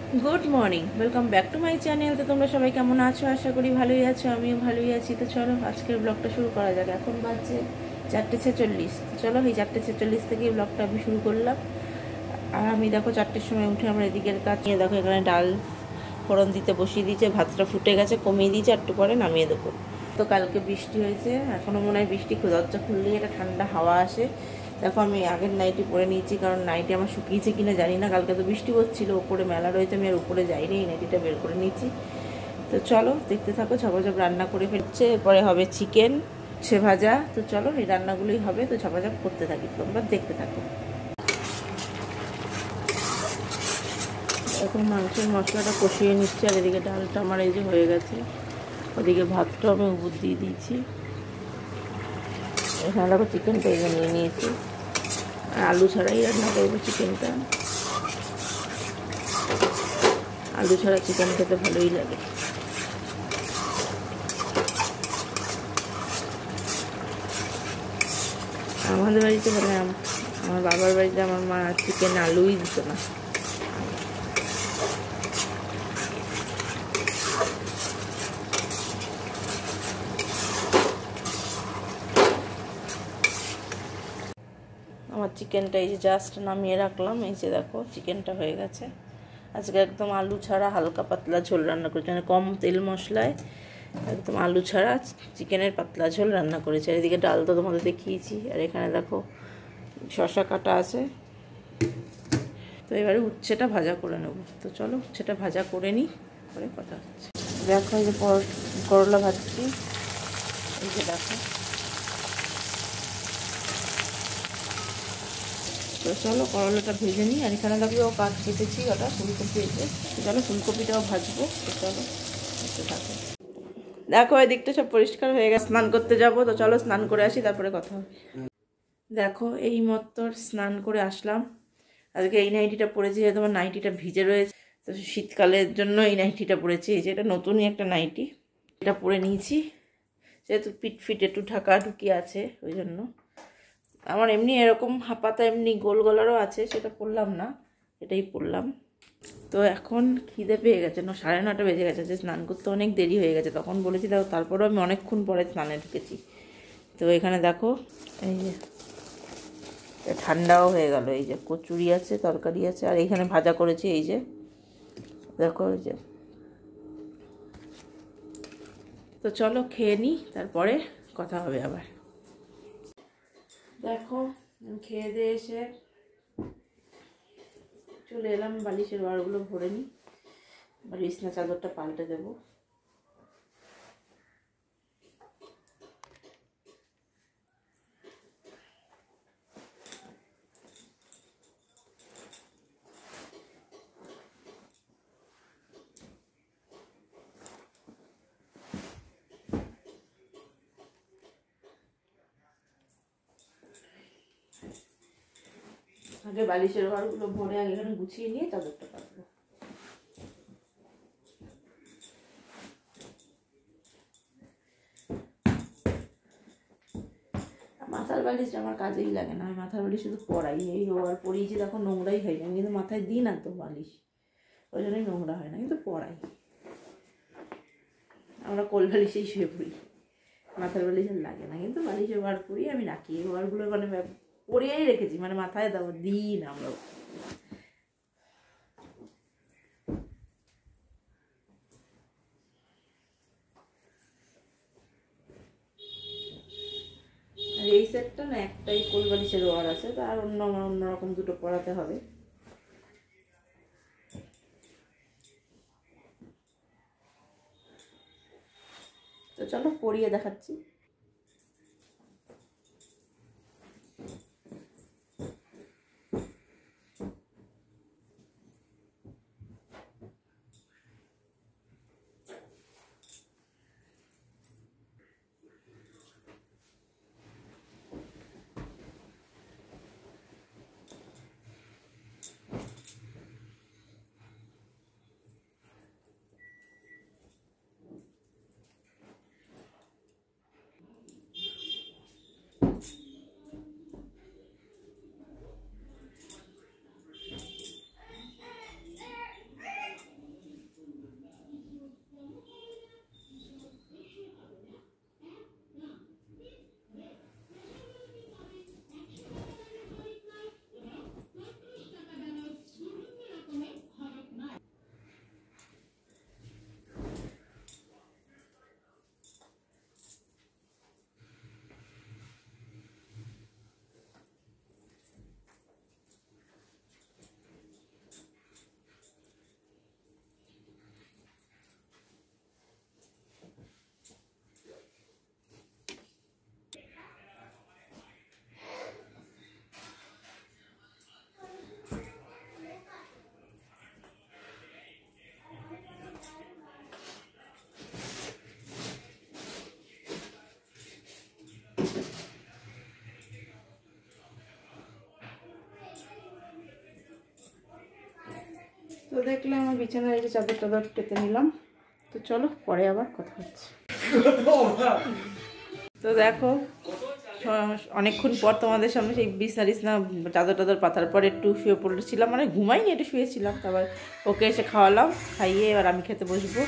Good morning, welcome back to my channel. তো তোমরা সবাই কেমন আছো? আশা করি ভালোই আছো, আমিও ভালোই আছি। তো চলো আজকের ব্লগটা শুরু করা যাক। এখন বাজছে 4:46। তো চলো এই 4:46 থেকেই ব্লগটা আমি শুরু করলাম। আর আমি দেখো 4টের সময় উঠে আমরা এদিকের কাজ নিয়ে দেখো এখানে ডাল ফোড়ন দিতে বসিয়ে দিয়েছে, ভাতটা ফুটে গেছে, কমিয়ে দিয়েছে, একটু পরে নামিয়ে দেবো। তো কালকে বৃষ্টি হয়েছে, এখনও মনে হয় বৃষ্টি দরজা খুললেই একটা ঠান্ডা হাওয়া আসে। দেখো আমি আগের নাইটি পরে নিয়েছি, কারণ নাইটি আমার শুকিয়েছে কিনা জানি না। কালকে তো বৃষ্টি হচ্ছিলো, ওপরে মেলা রয়েছে, আমি আর উপরে যাইনি, এই নাইটিটা বের করে নিয়েছি। তো চলো দেখতে থাকো। ঝপাঝপ রান্না করে ফেলছে, এরপরে হবে চিকেন, উচ্ছে ভাজা। তো চলো এই রান্নাগুলোই হবে, তো ঝপাঝপ করতে থাকি, তোমরা দেখতে থাকো। এখন মাংসের মশলাটা কষিয়ে নিচ্ছে, আর এদিকে ডালটা আমার এই যে হয়ে গেছে, ওদিকে ভাতটাও আমি উপর দিয়ে দিয়েছি। এখানে দেখো চিকেনটা এই নিয়ে নিয়েছি, আর আলু ছাড়াই রান্না করবো চিকেনটা। আলু ছাড়া চিকেন খেতে ভালোই লাগে। আমাদের বাড়িতে মানে আমার বাবার বাড়িতে আমার মা চিকেন আলুই দিত না। আমার চিকেনটা এই যে জাস্ট নামিয়ে রাখলাম, এই যে দেখো চিকেনটা হয়ে গেছে। আজকে একদম আলু ছাড়া হালকা পাতলা ঝোল রান্না করেছি, মানে কম তেল মশলায় একদম আলু ছাড়া চিকেনের পাতলা ঝোল রান্না করেছি। আর এদিকে ডাল তো তোমাদের দেখিয়েছি, আর এখানে দেখো শসা কাটা আছে। তো এবারে উচ্ছেটা ভাজা করে নেব। তো চলো উচ্ছেটা ভাজা করে নিই, পরে কথা হচ্ছে। দেখো এই যে করলা ভাজছি, এই যে দেখো। তো চলো করলাটা ভেজে নিই। আর এখানে দেখো কাজ কেটেছি, ওটা ফুলকপি এসে। তো চলো ফুলকপিটাও ভাজবো। তো চলো দেখতে থাকো। দেখো এদিকটা সব পরিষ্কার হয়ে গেছে, স্নান করতে যাবো। তো চলো স্নান করে আসি, তারপরে কথা হবে। দেখো এই মত্তর স্নান করে আসলাম। আজকে এই নাইটিটা পরেছি, যেহেতু আমার নাইটিটা ভিজে রয়েছে, তো শীতকালের জন্য এই নাইটিটা পরেছি। এই যে এটা নতুনই একটা নাইটি, এটা পরে নিয়েছি, যেহেতু পিঠ ফিট একটু ঢাকা ঢুকি আছে ওই জন্য। আমার এমনি এরকম হাঁপাতা এমনি গোল গলারও আছে, সেটা পরলাম না, এটাই পরলাম। তো এখন খিদে পেয়ে গেছে, 9:30 বেজে গেছে, যে স্নান করতে অনেক দেরি হয়ে গেছে। তখন বলেছি দেখো, তারপরেও আমি অনেকক্ষণ পরে স্নানে ঢুকেছি। তো এখানে দেখো এই যে ঠান্ডাও হয়ে গেল, এই যে কচুরি আছে, তরকারি আছে, আর এইখানে ভাজা করেছি, এই যে দেখো এই যে। তো চলো খেয়ে নিই, তারপরে কথা হবে আবার। দেখো খেয়ে দিয়ে এসে চলে এলাম, বালিশের ওয়ারগুলো ভরে নিই, বিছনা চাদরটা পাল্টে দেবো। আগে বালিশের ঘরগুলো ভরে আগে এখানে গুছিয়ে নিয়ে চাদরটা পাতবো। মাথার বালিশ আমার কাজেই লাগে না, আমি মাথার বালিশ শুধু পরাই। এই ওর পরিয়েছি, তখন নোংরাই হয় না, আমি কিন্তু মাথায় দিই না তো বালিশ, ওই জন্যই নোংরা হয় না, কিন্তু পরাই। আমরা কোল বালিশেই শুয়ে পড়ি, মাথার বালিশ আর লাগে না, কিন্তু বালিশের ওয়ার পরি আমি রাখি। এই ওয়ারগুলো মানে পরিয়েই রেখেছি, মানে মাথায় দেবো দিই না আমরা। আর এই সেটটা না একটাই কোল বালিশের ওয়ার আছে, তো আর অন্যরকম দুটো পরাতে হবে। তো চলো পরিয়ে দেখাচ্ছি। দেখলে আমার বিছানায় এই যে চাদর টাদর পেতে নিলাম। তো চলো পরে আবার কথা হচ্ছে। তো দেখো অনেকক্ষণ পর তোমাদের সামনে সেই বিছনা চাদর টাদর পাতার পর একটু শুয়ে পড়েছিলাম, মানে ঘুমাইনি, একটু শুয়েছিলাম। তারপর ওকে এসে খাওয়ালাম, খাইয়ে এবার আমি খেতে বসবো।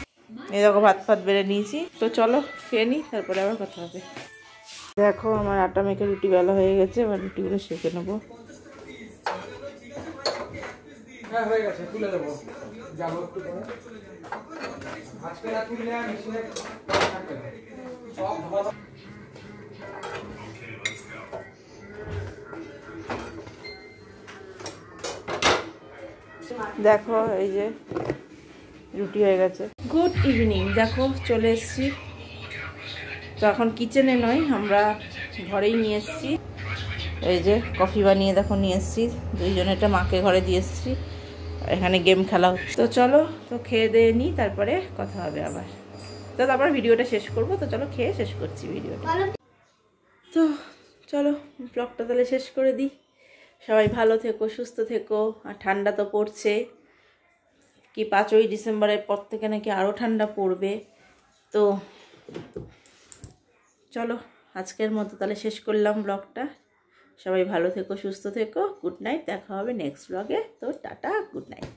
এই দেখো ভাত ফাত বেড়ে নিয়েছি। তো চলো খেয়ে নিই, তারপরে আবার কথা হবে। দেখো আমার আটা মেখে রুটি বেলা হয়ে গেছে, এবার রুটিগুলো সেঁকে নেবো। হয়ে গেছে, তুলে দেবো। যাবো একটু পরে। আজকে না তুললে মেশিনে থাকবে না। সব ভালো। দেখো এই যে রুটি হয়ে গেছে। Good evening. দেখো চলে এসেছি। তো এখন কিচেনে নয়, আমরা ঘরেই নিয়ে এসেছি। এই যে কফি বানিয়ে দেখো নিয়ে এসেছি, দুইজনেরটা মাকে ঘরে দিয়ে এসেছি। এখানে গেম খেলা হচ্ছে। তো চলো তো খেয়ে দিয়ে নিই, তারপরে কথা হবে আবার। তো তারপর ভিডিওটা শেষ করবো। তো চলো খেয়ে শেষ করছি ভিডিওটা। তো চলো ব্লগটা তাহলে শেষ করে দিই। সবাই ভালো থেকো, সুস্থ থেকো। আর ঠান্ডা তো পড়ছে, কি 5ই ডিসেম্বরের পর থেকে নাকি আরও ঠান্ডা পড়বে। তো চলো আজকের মতো তাহলে শেষ করলাম ব্লগটা। সবাই ভালো থেকো, সুস্থ থেকো। গুড নাইট, দেখা হবে নেক্সট ব্লগে। তো টাটা, গুড নাইট।